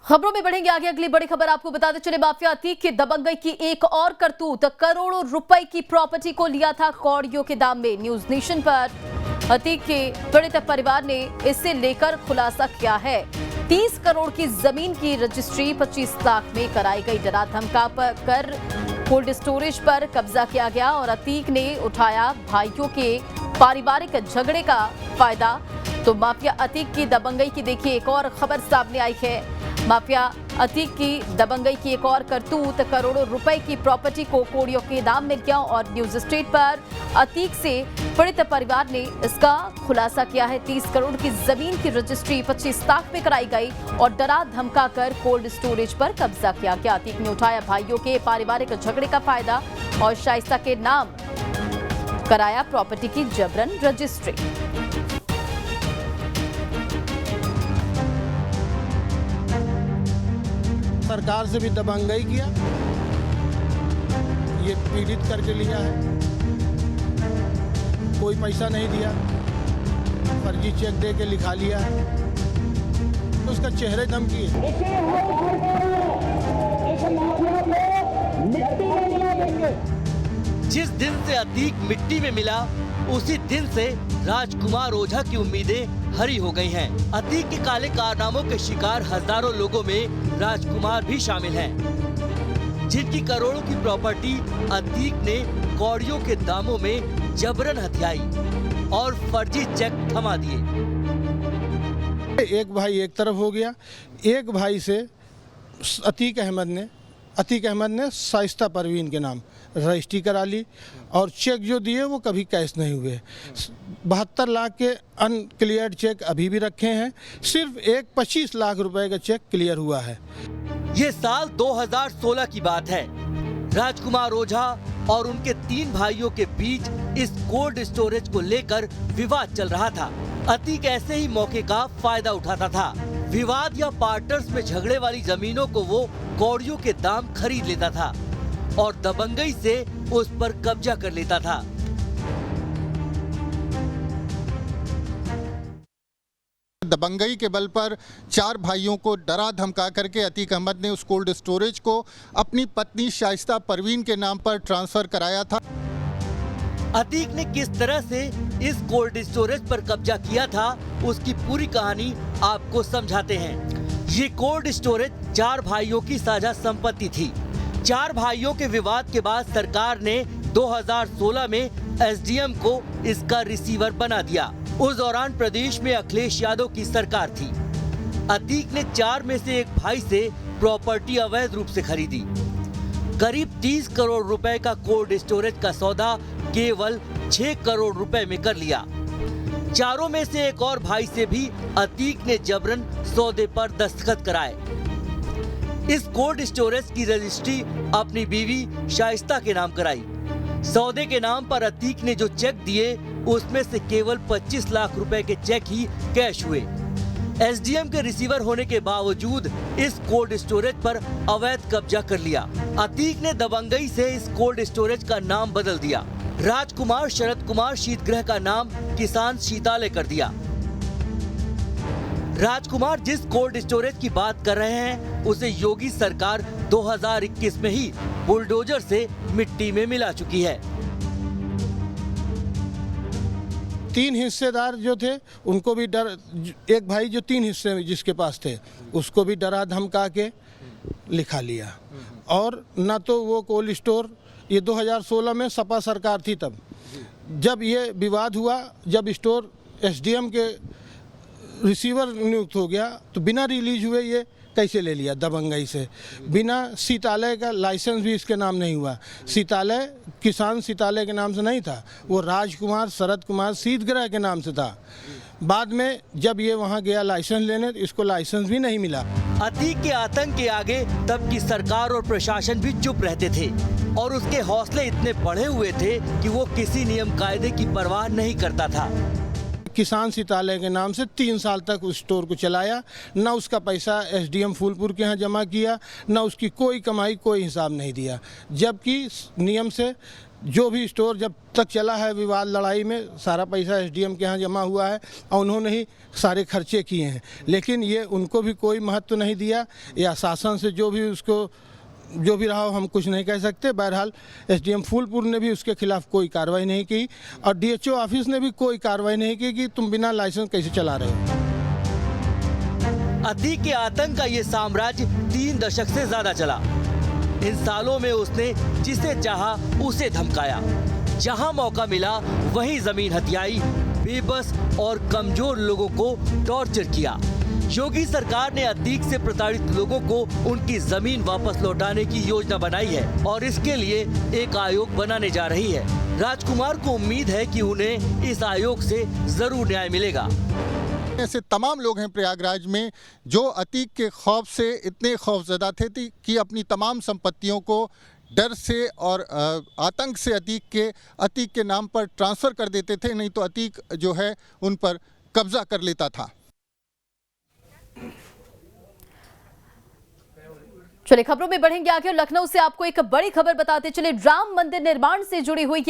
खबरों में बढ़ेंगे आगे। अगली बड़ी खबर आपको बताते चले, माफिया अतीक की दबंगई की एक और करतूत। करोड़ों रुपए की प्रॉपर्टी को लिया था कौड़ियों के दाम में। न्यूज नेशन पर अतीक के पीड़ित परिवार ने इससे लेकर खुलासा किया है। 30 करोड़ की जमीन की रजिस्ट्री 25 लाख में कराई गई। डरा धमका कर कोल्ड स्टोरेज पर कब्जा किया गया और अतीक ने उठाया भाइयों के पारिवारिक झगड़े का फायदा। तो माफिया अतीक की दबंगई की देखिए एक और खबर सामने आई है। माफिया अतीक की दबंगई की एक और करतूत। करोड़ों रुपए की प्रॉपर्टी को कौड़ियों के दाम मिल गया और न्यूज स्ट्रीट पर अतीक से पीड़ित परिवार ने इसका खुलासा किया है। 30 करोड़ की जमीन की रजिस्ट्री 25 लाख में कराई गई और डरा धमका कर कोल्ड स्टोरेज पर कब्जा किया गया। अतीक ने उठाया भाइयों के पारिवारिक झगड़े का फायदा और शाइस्ता के नाम कराया प्रॉपर्टी की जबरन रजिस्ट्री। सरकार से भी दबंगई किया, ये पीड़ित करके लिया है, कोई पैसा नहीं दिया, फर्जी चेक दे के लिखा लिया है, तो उसका चेहरे धमकी है। जिस दिन से अतीक मिट्टी में मिला उसी दिन से राजकुमार ओझा की उम्मीदें हरी हो गई हैं। अतीक के काले कारनामों के शिकार हजारों लोगों में राजकुमार भी शामिल हैं, जिनकी करोड़ों की प्रॉपर्टी अतीक ने कौड़ियों के दामों में जबरन हथियाई और फर्जी चेक थमा दिए। एक भाई एक तरफ हो गया, एक भाई से अतीक अहमद ने शाइस्ता परवीन के नाम रजिस्ट्री करा ली और चेक जो दिए वो कभी कैश नहीं हुए। 72 लाख के अनक्लियर्ड चेक अभी भी रखे हैं, सिर्फ एक 25 लाख रुपए का चेक क्लियर हुआ है। ये साल 2016 की बात है। राजकुमार ओझा और उनके 3 भाइयों के बीच इस कोल्ड स्टोरेज को लेकर विवाद चल रहा था। अतीक ऐसे ही मौके का फायदा उठाता था। विवाद या पार्टनर्स में झगड़े वाली जमीनों को वो कौड़ियों के दाम खरीद लेता था और दबंगई से उस पर कब्जा कर लेता था। दबंगई के बल पर 4 भाइयों को डरा धमका करके अतीक अहमद ने उस कोल्ड स्टोरेज को अपनी पत्नी शाइस्ता परवीन के नाम पर ट्रांसफर कराया था। अतीक ने किस तरह से इस कोल्ड स्टोरेज पर कब्जा किया था, उसकी पूरी कहानी आपको समझाते हैं। ये कोल्ड स्टोरेज 4 भाइयों की साझा संपत्ति थी। 4 भाइयों के विवाद के बाद सरकार ने 2016 में एसडीएम को इसका रिसीवर बना दिया। उस दौरान प्रदेश में अखिलेश यादव की सरकार थी। अतीक ने 4 में से एक भाई से प्रॉपर्टी अवैध रूप से खरीदी। करीब 30 करोड़ रुपए का कोल्ड स्टोरेज का सौदा केवल 6 करोड़ रुपए में कर लिया। 4 में से एक और भाई से भी अतीक ने जबरन सौदे पर दस्तखत कराए। इस कोल्ड स्टोरेज की रजिस्ट्री अपनी बीवी शाइस्ता के नाम कराई। सौदे के नाम पर अतीक ने जो चेक दिए उसमें से केवल 25 लाख रुपए के चेक ही कैश हुए। एसडीएम के रिसीवर होने के बावजूद इस कोल्ड स्टोरेज पर अवैध कब्जा कर लिया। अतीक ने दबंगई से इस कोल्ड स्टोरेज का नाम बदल दिया। राजकुमार शरद कुमार शीतगृह का नाम किसान शीतालय कर दिया। राजकुमार जिस कोल्ड स्टोरेज की बात कर रहे हैं उसे योगी सरकार 2021 में ही बुलडोजर से मिट्टी में मिला चुकी है। 3 हिस्सेदार जो थे उनको भी एक भाई जो 3 हिस्से जिसके पास थे उसको भी डरा धमका के लिखा लिया। और ना तो वो कोल्ड स्टोर, ये 2016 में सपा सरकार थी तब, जब ये विवाद हुआ, जब स्टोर एसडीएम के रिसीवर नियुक्त हो गया तो बिना रिलीज हुए ये कैसे ले लिया दबंगई से। बिना शीतालय का लाइसेंस भी इसके नाम नहीं हुआ। शीतालय किसान शीतालय के नाम से नहीं था, वो राजकुमार शरद कुमार शीतगृह के नाम से था। बाद में जब ये वहाँ गया लाइसेंस लेने तो इसको लाइसेंस भी नहीं मिला। अतीक के आतंक के आगे तब की सरकार और प्रशासन भी चुप रहते थे और उसके हौसले इतने बढ़े हुए थे कि वो किसी नियम कायदे की परवाह नहीं करता था। किसान शीतालय के नाम से 3 साल तक उस स्टोर को चलाया, ना उसका पैसा एसडीएम फूलपुर के यहाँ जमा किया, ना उसकी कोई कमाई, कोई हिसाब नहीं दिया। जबकि नियम से जो भी स्टोर जब तक चला है विवाद लड़ाई में सारा पैसा एसडीएम के यहाँ जमा हुआ है और उन्होंने ही सारे खर्चे किए हैं, लेकिन ये उनको भी कोई महत्व नहीं दिया या शासन से जो भी उसको जो भी रहा हो हम कुछ नहीं कह सकते। बहरहाल एसडीएम फूलपुर ने भी उसके खिलाफ कोई कार्रवाई नहीं की और डीएचओ ऑफिस ने भी कोई कार्रवाई नहीं की कि तुम बिना लाइसेंस कैसे चला रहे हो। अतीक के आतंक का ये साम्राज्य 3 दशक से ज्यादा चला। इन सालों में उसने जिसे चाहा उसे धमकाया, जहां मौका मिला वहीं जमीन हथियाई, बेबस और कमजोर लोगों को टॉर्चर किया। योगी सरकार ने अतीक से प्रताड़ित लोगों को उनकी जमीन वापस लौटाने की योजना बनाई है और इसके लिए एक आयोग बनाने जा रही है। राजकुमार को उम्मीद है कि उन्हें इस आयोग से जरूर न्याय मिलेगा। ऐसे तमाम लोग हैं प्रयागराज में जो अतीक के खौफ से इतने खौफजदा थे कि अपनी तमाम संपत्तियों को डर से और आतंक से अतीक के नाम पर ट्रांसफ़र कर देते थे, नहीं तो अतीक जो है उन पर कब्जा कर लेता था। चलिए खबरों में बढ़ेंगे आगे और लखनऊ से आपको एक बड़ी खबर बताते चले। राम मंदिर निर्माण से जुड़ी हुई ये